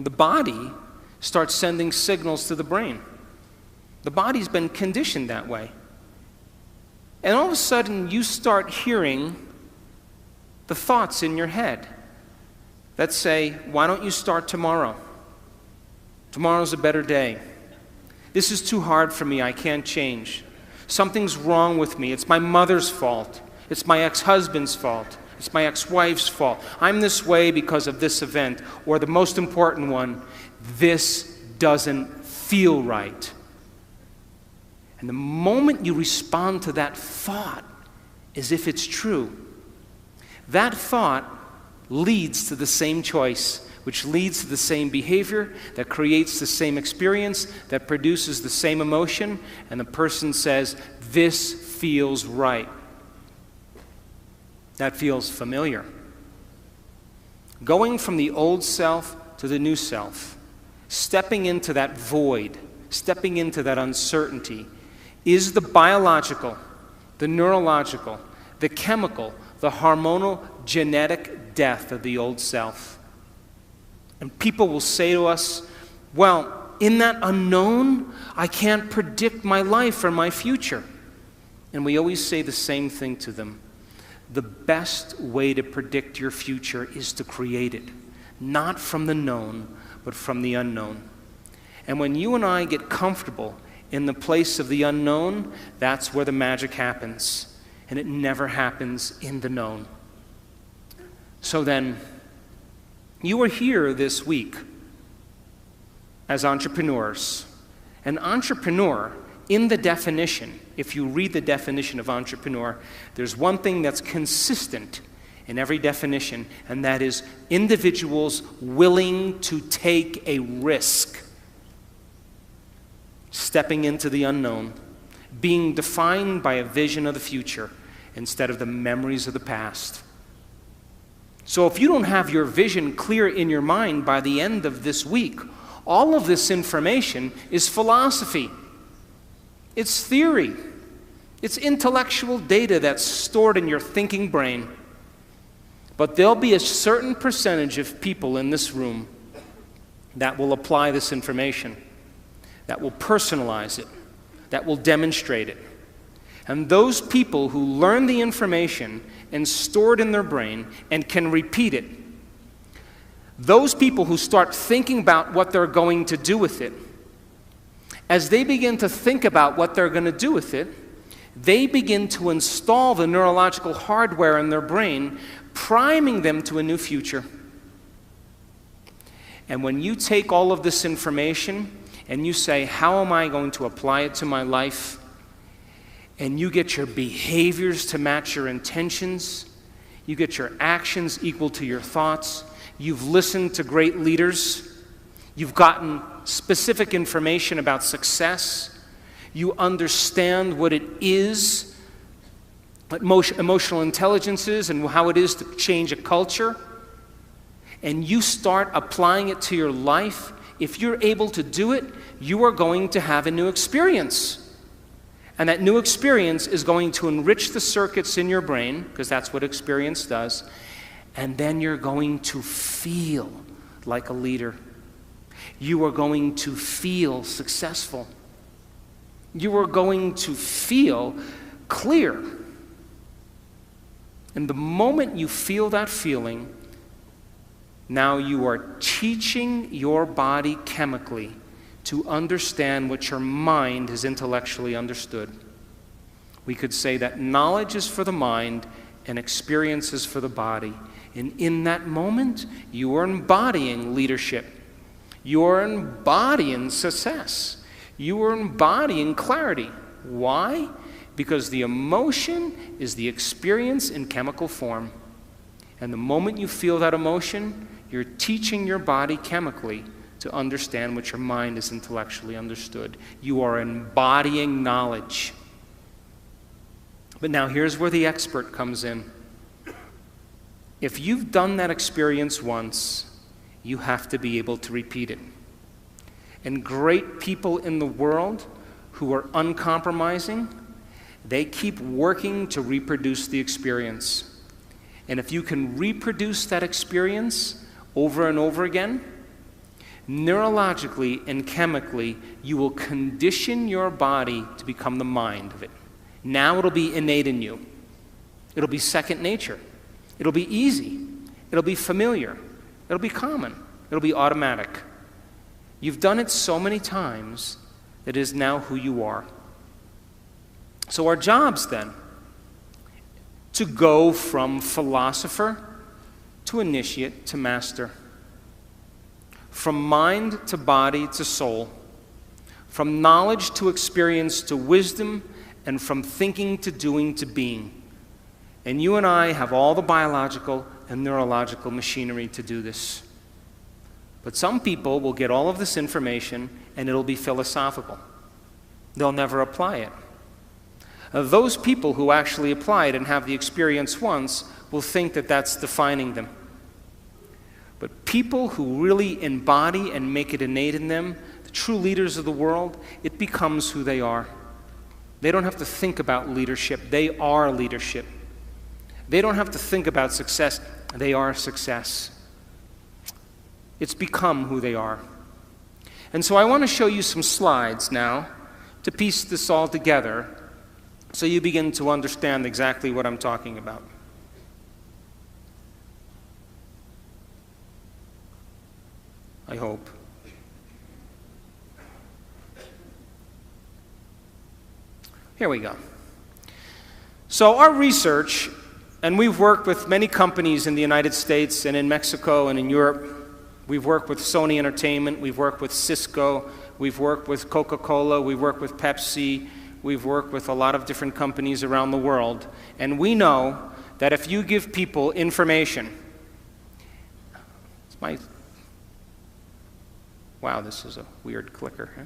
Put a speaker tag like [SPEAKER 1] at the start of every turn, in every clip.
[SPEAKER 1] the body starts sending signals to the brain. The body's been conditioned that way. And all of a sudden, you start hearing the thoughts in your head that say, why don't you start tomorrow? Tomorrow's a better day. This is too hard for me, I can't change. Something's wrong with me. It's my mother's fault. It's my ex-husband's fault. It's my ex-wife's fault. I'm this way because of this event. Or the most important one, this doesn't feel right. And the moment you respond to that thought as if it's true, that thought leads to the same choice, which leads to the same behavior, that creates the same experience, that produces the same emotion, and the person says, this feels right. That feels familiar. Going from the old self to the new self, stepping into that void, stepping into that uncertainty, is the biological, the neurological, the chemical, the hormonal, genetic death of the old self. And people will say to us, well, in that unknown, I can't predict my life or my future. And we always say the same thing to them. The best way to predict your future is to create it, not from the known, but from the unknown. And when you and I get comfortable in the place of the unknown, that's where the magic happens. And it never happens in the known. So then, you are here this week as entrepreneurs. An entrepreneur, in the definition, if you read the definition of entrepreneur, there's one thing that's consistent in every definition, and that is individuals willing to take a risk. Stepping into the unknown, being defined by a vision of the future instead of the memories of the past. So if you don't have your vision clear in your mind by the end of this week, all of this information is philosophy. It's theory. It's intellectual data that's stored in your thinking brain. But there'll be a certain percentage of people in this room that will apply this information, that will personalize it, that will demonstrate it. And those people who learn the information and store it in their brain and can repeat it, those people who start thinking about what they're going to do with it, as they begin to think about what they're going to do with it, they begin to install the neurological hardware in their brain, priming them to a new future. And when you take all of this information and you say, how am I going to apply it to my life? And you get your behaviors to match your intentions. You get your actions equal to your thoughts. You've listened to great leaders. You've gotten specific information about success. You understand what it is, what emotional intelligence is, and how it is to change a culture. And you start applying it to your life. If you're able to do it, you are going to have a new experience. And that new experience is going to enrich the circuits in your brain, because that's what experience does. And then you're going to feel like a leader. You are going to feel successful. You are going to feel clear. And the moment you feel that feeling, now you are teaching your body chemically to understand what your mind has intellectually understood. We could say that knowledge is for the mind and experience is for the body. And in that moment, you are embodying leadership. You are embodying success. You are embodying clarity. Why? Because the emotion is the experience in chemical form. And the moment you feel that emotion, you're teaching your body chemically to understand what your mind has intellectually understood. You are embodying knowledge. But now here's where the expert comes in. If you've done that experience once, you have to be able to repeat it. And great people in the world who are uncompromising, they keep working to reproduce the experience. And if you can reproduce that experience over and over again, neurologically and chemically, you will condition your body to become the mind of it. Now it'll be innate in you. It'll be second nature. It'll be easy. It'll be familiar. It'll be common. It'll be automatic. You've done it so many times that it is now who you are. So our job's then to go from philosopher to initiate to master, from mind to body to soul, from knowledge to experience to wisdom, and from thinking to doing to being. And you and I have all the biological and neurological machinery to do this. But some people will get all of this information and it'll be philosophical. They'll never apply it. Those people who actually apply it and have the experience once will think that that's defining them. But people who really embody and make it innate in them, the true leaders of the world, it becomes who they are. They don't have to think about leadership. They are leadership. They don't have to think about success. They are success. It's become who they are. And so I want to show you some slides now to piece this all together so you begin to understand exactly what I'm talking about. I hope. Here we go. So our research, and we've worked with many companies in the United States and in Mexico and in Europe. We've worked with Sony Entertainment, we've worked with Cisco, we've worked with Coca-Cola, we've worked with Pepsi, we've worked with a lot of different companies around the world. And we know that if you give people information, wow, this is a weird clicker, huh?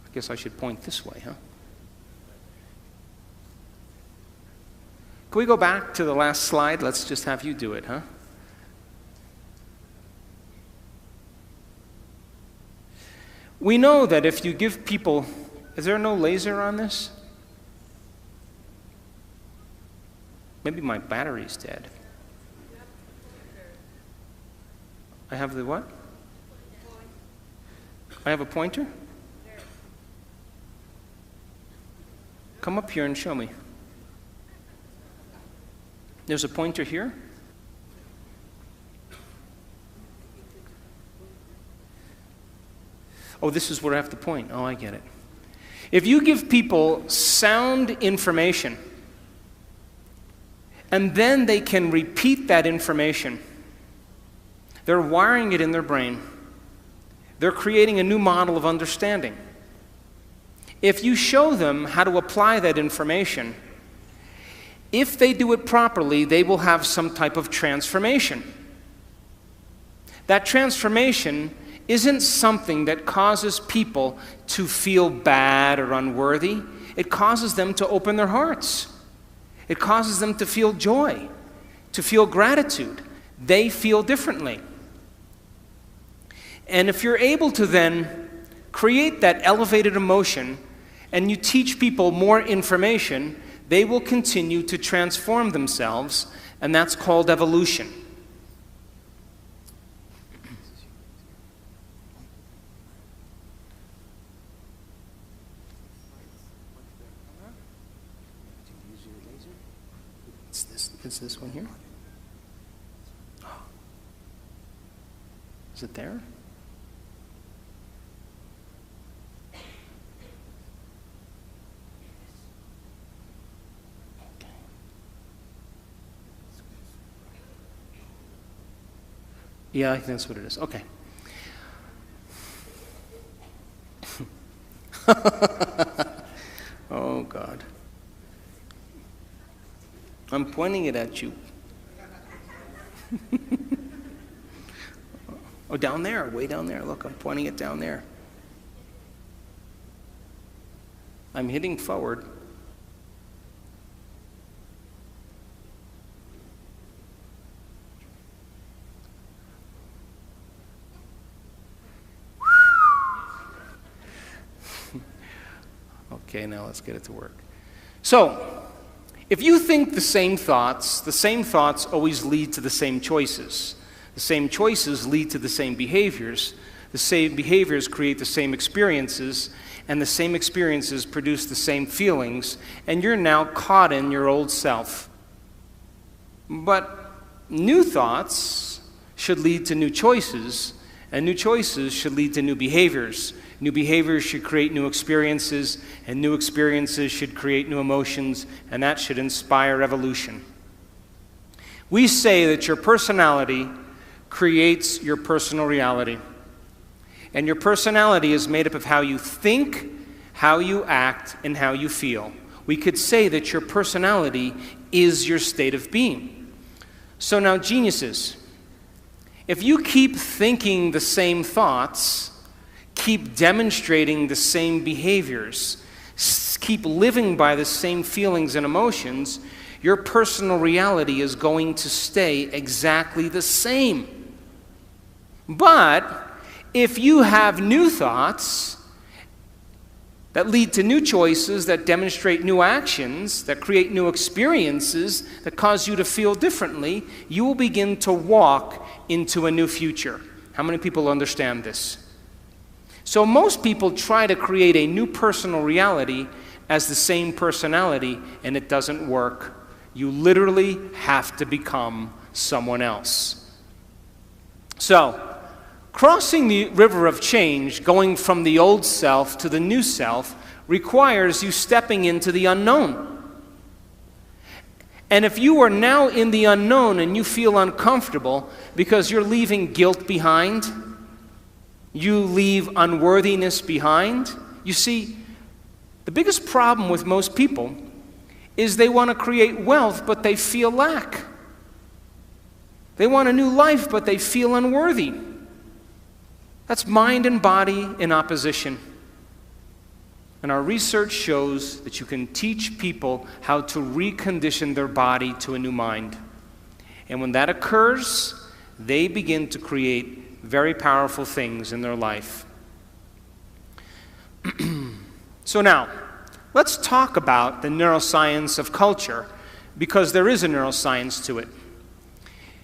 [SPEAKER 1] I guess I should point this way, huh? Can we go back to the last slide? Let's just have you do it, huh? We know that if you give people, is there no laser on this? Maybe my battery's dead. I have the what? I have a pointer? Come up here and show me. There's a pointer here. Oh, this is where I have to point. Oh, I get it. If you give people sound information, and then they can repeat that information, they're wiring it in their brain. They're creating a new model of understanding. If you show them how to apply that information, if they do it properly, they will have some type of transformation. That transformation isn't something that causes people to feel bad or unworthy. It causes them to open their hearts. It causes them to feel joy, to feel gratitude. They feel differently. And if you're able to then create that elevated emotion and you teach people more information, they will continue to transform themselves, and that's called evolution. It's this one here. Is it there? Yeah, I think that's what it is. Okay. Oh, God. I'm pointing it at you. Oh, down there, way down there. Look, I'm pointing it down there. I'm hitting forward. Okay, now let's get it to work. So, If you think the same thoughts always lead to the same choices. The same choices lead to the same behaviors. The same behaviors create the same experiences, and the same experiences produce the same feelings, and you're now caught in your old self. But new thoughts should lead to new choices, and new choices should lead to new behaviors. New behaviors should create new experiences, and new experiences should create new emotions, and that should inspire evolution. We say that your personality creates your personal reality. And your personality is made up of how you think, how you act, and how you feel. We could say that your personality is your state of being. So now, geniuses, if you keep thinking the same thoughts, keep demonstrating the same behaviors, keep living by the same feelings and emotions, your personal reality is going to stay exactly the same. But if you have new thoughts that lead to new choices, that demonstrate new actions, that create new experiences, that cause you to feel differently, you will begin to walk into a new future. How many people understand this? So most people try to create a new personal reality as the same personality, and it doesn't work. You literally have to become someone else. So, crossing the river of change, going from the old self to the new self, requires you stepping into the unknown. And if you are now in the unknown and you feel uncomfortable because you're leaving guilt behind, you leave unworthiness behind, you see, the biggest problem with most people is they want to create wealth, but they feel lack. They want a new life, but they feel unworthy. That's mind and body in opposition. And our research shows that you can teach people how to recondition their body to a new mind. And when that occurs, they begin to create very powerful things in their life. So now, let's talk about the neuroscience of culture, because there is a neuroscience to it.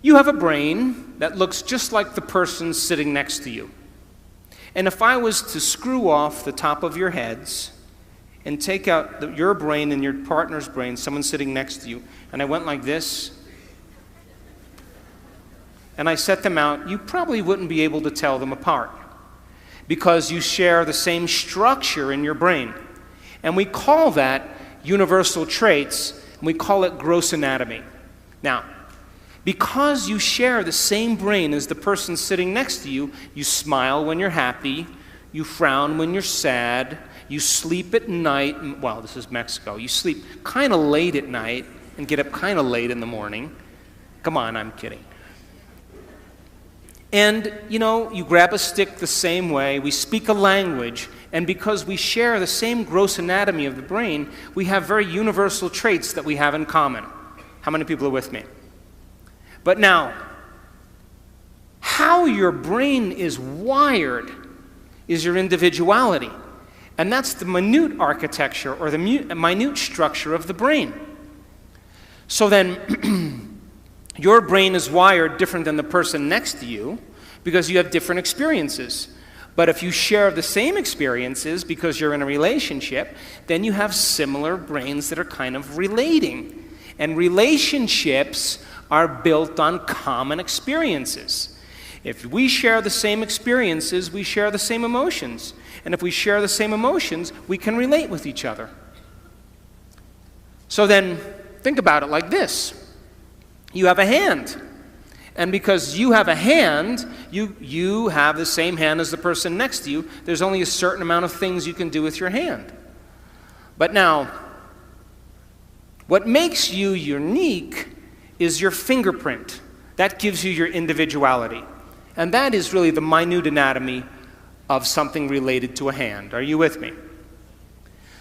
[SPEAKER 1] You have a brain that looks just like the person sitting next to you. And if I was to screw off the top of your heads and take out your brain and your partner's brain, someone sitting next to you, and I went like this, and I set them out, you probably wouldn't be able to tell them apart, because you share the same structure in your brain. And we call that universal traits, and we call it gross anatomy. Now, because you share the same brain as the person sitting next to you, you smile when you're happy, you frown when you're sad, you sleep at night, well, this is Mexico, you sleep kind of late at night and get up kind of late in the morning. Come on, I'm kidding. And, you grab a stick the same way, we speak a language, and because we share the same gross anatomy of the brain, we have very universal traits that we have in common. How many people are with me? But now, how your brain is wired is your individuality. And that's the minute architecture or the minute structure of the brain. So then, your brain is wired different than the person next to you because you have different experiences. But if you share the same experiences because you're in a relationship, then you have similar brains that are kind of relating. And relationships are built on common experiences. If we share the same experiences, we share the same emotions. And if we share the same emotions, we can relate with each other. So then, think about it like this. You have a hand. And because you have a hand, you have the same hand as the person next to you. There's only a certain amount of things you can do with your hand. But now, what makes you unique is your fingerprint. That gives you your individuality. And that is really the minute anatomy of something related to a hand. Are you with me?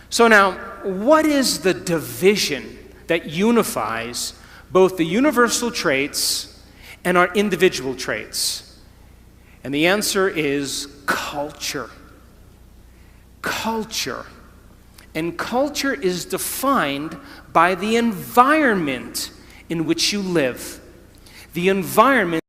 [SPEAKER 1] So now, what is the division that unifies both the universal traits and our individual traits? And the answer is culture. Culture. And culture is defined by the environment in which you live. The environment